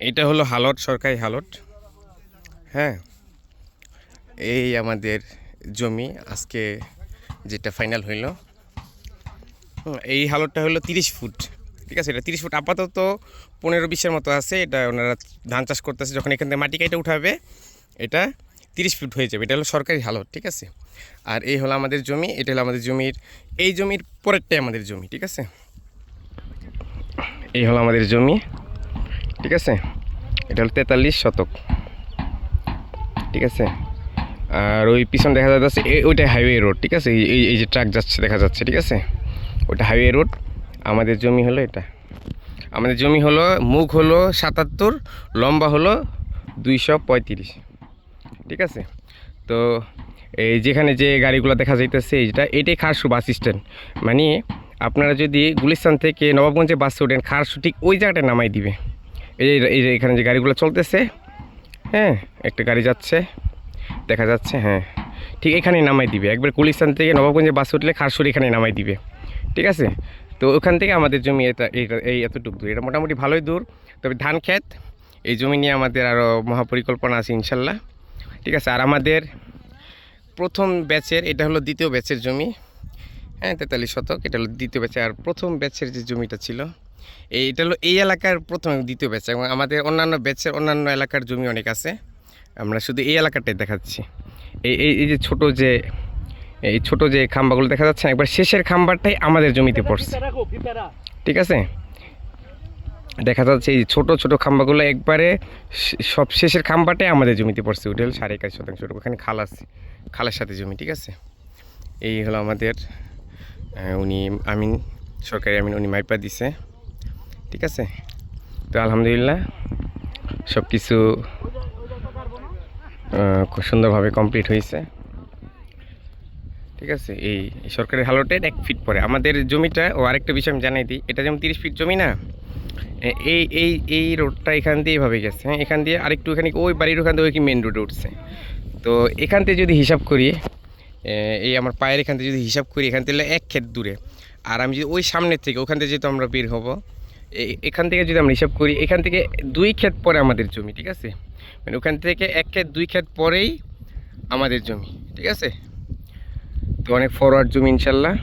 এটা হলো হালট, সরকারি হালট। হ্যাঁ, এই আমাদের জমি আজকে যেটা ফাইনাল হইল। এই হালটটা হলো 30 ফুট। ঠিক আছে, এটা 30 ফুট, আপাতত 15-20-এর মতো আছে। এটা ওনারা ধান চাষ করতেছে, যখন এখান থেকে মাটি কেটে উঠাবে এটা 30 ফুট হয়ে যাবে। এটা হলো সরকারি হালট, ঠিক আছে। আর এই হলো আমাদের জমি, এটা হলো আমাদের জমির, এই জমির পরেরটাই আমাদের জমি, ঠিক আছে। এই হলো আমাদের জমি, ঠিক আছে। এটা হলো 43 শতক, ঠিক আছে। আর ওই পিছন দেখা যাচ্ছে ওইটা হাইওয়ে রোড, ঠিক আছে। এই যে ট্রাক যাচ্ছে দেখা যাচ্ছে, ঠিক আছে, ওইটা হাইওয়ে রোড। আমাদের জমি হলো এটা। আমাদের জমি হলো মুখ হলো 77, লম্বা হলো 235, ঠিক আছে। তো এই যেখানে যে গাড়িগুলো দেখা যাইতেছে এটাই খারসু বাস স্ট্যান্ড। মানে আপনারা যদি গুলিস্তান থেকে নবাবগঞ্জে বাসে ওঠেন, খারসু ঠিক ওই জায়গাটায় নামাই দিবে। এই যে এখানে যে গাড়িগুলো চলতেছে, হ্যাঁ, একটা গাড়ি যাচ্ছে দেখা যাচ্ছে, হ্যাঁ, ঠিক এখানেই নামাই দিবে। একবার গুলিস্তান থেকে নবাবগঞ্জে বাস উঠলে খারসুর এখানে নামাই দিবে, ঠিক আছে। তো ওখান থেকে আমাদের জমি এই এতটুকু দূর, এটা মোটামুটি ভালোই দূর। তবে ধান ক্ষেত, এই জমি নিয়ে আমাদের আরও মহাপরিকল্পনা আছে ইনশাল্লাহ, ঠিক আছে। আর আমাদের প্রথম ব্যাচের, এটা হলো দ্বিতীয় ব্যাচের জমি, হ্যাঁ, 43 শতক, এটা হলো দ্বিতীয় ব্যাচের। আর প্রথম ব্যাচের যে জমিটা ছিল এটা হলো এই এলাকার প্রথম দ্বিতীয় ব্যাচ, এবং আমাদের অন্যান্য ব্যাচের অন্যান্য এলাকার জমি অনেক আছে। আমরা শুধু এই এলাকাটাই দেখাচ্ছি। এই যে ছোট যে খাম্বাগুলো দেখা যাচ্ছে, একবার শেষের খাম্বারটাই আমাদের জমিতে পড়ছে, ঠিক আছে। দেখা যাচ্ছে এই ছোট ছোট খাম্বাগুলো একবারে সব শেষের খাম্বাটাই আমাদের জমিতে পড়ছে। ওটা হলো 21.5 শতাংশ, ওখানে খাল আছে, খালের সাথে জমি, ঠিক আছে। এই হলো আমাদের উনি আমিন, সরকারি আমিন, উনি মাইপা দিছে, ঠিক আছে। তো আলহামদুলিল্লাহ সব কিছু খুব সুন্দরভাবে কমপ্লিট হয়েছে, ঠিক আছে। এই সরকারি হালটের 1 ফিট পরে আমাদের জমিটা। ও আরেকটা বিষয় আমি জানাই দিই, এটা যেমন 30 ফিট জমি না, এই রোডটা এখান দিয়ে এইভাবে গেছে, হ্যাঁ, এখান দিয়ে আরেকটু এখানে ওই বাড়ির ওখান থেকে ওই কি মেন রোডে উঠছে। তো এখান থেকে যদি হিসাব করি, এই আমার পায়ের এখান থেকে যদি হিসাব করি, এখান থেকে 1 ক্ষেত দূরে। আর আমি যদি ওই সামনের থেকে ওখান থেকে যেহেতু আমরা বের হব, এখান থেকে যদি আমরা হিসাব করি, এখান থেকে 2 ক্ষেত পরে আমাদের জমি, ঠিক আছে। মানে ওখান থেকে 1 ক্ষেত 2 ক্ষেত পরেই আমাদের জমি, ঠিক আছে। তো অনেক ফরওয়ার্ড জমি ইনশাল্লাহ।